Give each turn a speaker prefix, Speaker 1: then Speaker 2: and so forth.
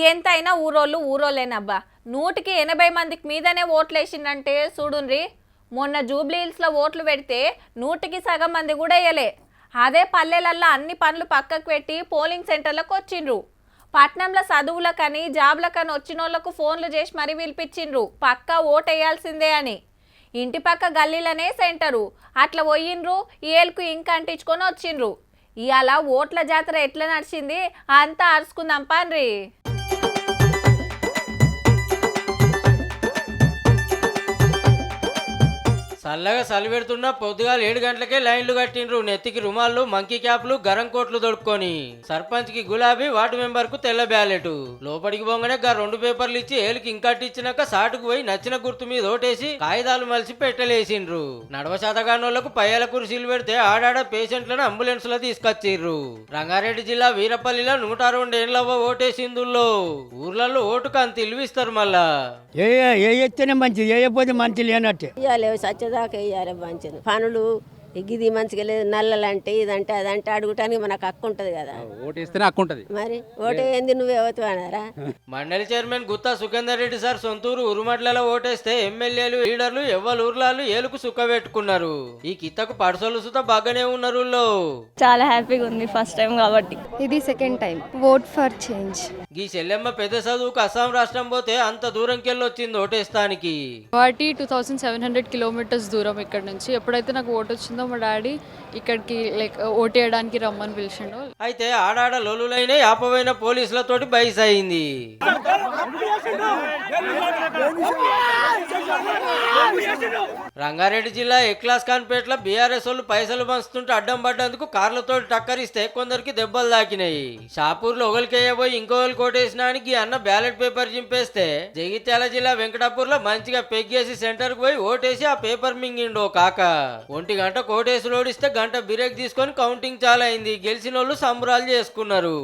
Speaker 1: ఎంతైనా ఊరోళ్ళు ఊరోళ్ళేనబ్బా. 180 మందికి మీదనే ఓట్లేసిందంటే చూడుండ్రి. మొన్న జూబ్లీహిల్స్లో ఓట్లు పెడితే 100కి సగం మంది కూడా వేయలే. అదే పల్లెలల్లో అన్ని పనులు పక్కకు పెట్టి పోలింగ్ సెంటర్లకు వచ్చిండ్రు. పట్నంలో చదువులకని జాబ్లకని వచ్చినోళ్లకు ఫోన్లు చేసి మరీ పిలిపించిండ్రు పక్కా ఓటేయాల్సిందే అని. ఇంటి పక్క గల్లీలనే సెంటరు అట్లా పోయిండ్రు. ఏలుకు ఇంక అంటించుకొని వచ్చిండ్రు. ఇవాళ ఓట్ల జాతర ఎట్లా నడిచింది అంతా అరుచుకుందాం పాన్రి.
Speaker 2: చల్లగా చలి పెడుతున్నా పొద్దుగాల 7 గంటలకే లైన్లు కట్టిండ్రు. నెత్తికి రుమాళ్ళు, మంకీ క్యాప్లు, గరం కోట్లు దొడుక్కొని. సర్పంచ్ కి గులాబీ, వార్డు మెంబర్ కు తెల్ల బ్యాలెట్. లోపలికి పోగానే 2 పేపర్లు ఇచ్చి ఏలికి ఇంకట్టిచ్చినాక సాటుకు పోయి నచ్చిన గుర్తు మీద ఓటేసి కాగితాలు మలిసి పెట్టలేసిండ్రు. నడవ శాతగానోళ్లకు పయ్యాల కుర్చీలు పెడితే ఆడాడ పేషెంట్లను అంబులెన్స్ లో తీసుకొచ్చిర్రు. రంగారెడ్డి జిల్లా వీరపల్లిలో 102 ఏండ్లవ్వ ఓటేసిందుల్లో. ఊర్లలో ఓటుకు అంత ఇల్విస్తారు మళ్ళా.
Speaker 3: ఏ ఎత్తేనే మంచిది, వేయకపోతే మంచి లేనట్టే.
Speaker 4: సచ్చేదాకా వేయాలి మంచిది. పనులు ఇది మంచిగా లేదు, నల్లలంటే ఇదంటే అదంటే అడుగుటానికి మనకు హక్కు ఉంటుంది కదా.
Speaker 5: ఓటేస్తేనే హక్కు ఉంటుంది.
Speaker 4: మరి ఓటేంది నువ్వే అవుతావన్నారా?
Speaker 2: మండలి చైర్మన్ గుత్తా సుఖేందర్ రెడ్డి సార్ సొంతూరు ఉరుమట్లలో ఓటేస్తే ఎమ్మెల్యేలు, లీడర్లు ఎవ్వరు ఊర్లాలు ఏలుకు సుక్క పెట్టుకున్నారు. ఈ కిత్తకు పడసలు సుత బాగానే ఉన్నారు.
Speaker 6: చాలా హ్యాపీగా ఉంది ఫస్ట్ టైం కాబట్టి.
Speaker 7: ఇది second time vote for change.
Speaker 2: ఈ చెల్లెమ్మ పెద్ద చదువుకు అస్సాం రాష్ట్రం పోతే అంత దూరంకెళ్ళి వచ్చింది ఓటేస్తానికి.
Speaker 6: గువాహటి 2700 కిలోమీటర్స్ దూరం ఇక్కడ నుంచి. ఎప్పుడైతే నాకు ఓటు వచ్చిందో మా డాడీ ఇక్కడికి ఓటేయడానికి రమ్మని పిలిచిండు.
Speaker 2: అయితే ఆడాడ లోలులైన యాపవైన పోలీసులతోటి బైస్ అయింది. రంగారెడ్డి జిల్లా ఎక్లాస్ ఖాన్పేటలో బీఆర్ఎస్ వాళ్ళు పైసలు పంచుతుంటే అడ్డం పడ్డందుకు కార్లతో టక్కరిస్తే కొందరికి దెబ్బలు తాకినాయి. షాపూర్లో ఒకరికేయబోయి ఇంకొకరికి ఓటేసినానికి అన్న బ్యాలెట్ పేపర్ చింపేస్తే జగిత్యాల జిల్లా వెంకటాపూర్లో మంచిగా పెగ్గేసి సెంటర్కి పోయి ఓటేసి ఆ పేపర్ మింగిండో కాక. 1 గంట ఓటేసి ఓడిస్తే గంట బ్రేక్ తీసుకొని కౌంటింగ్ చాలా అయింది. గెలిచిన వాళ్ళు సంబరాలు చేసుకున్నారు.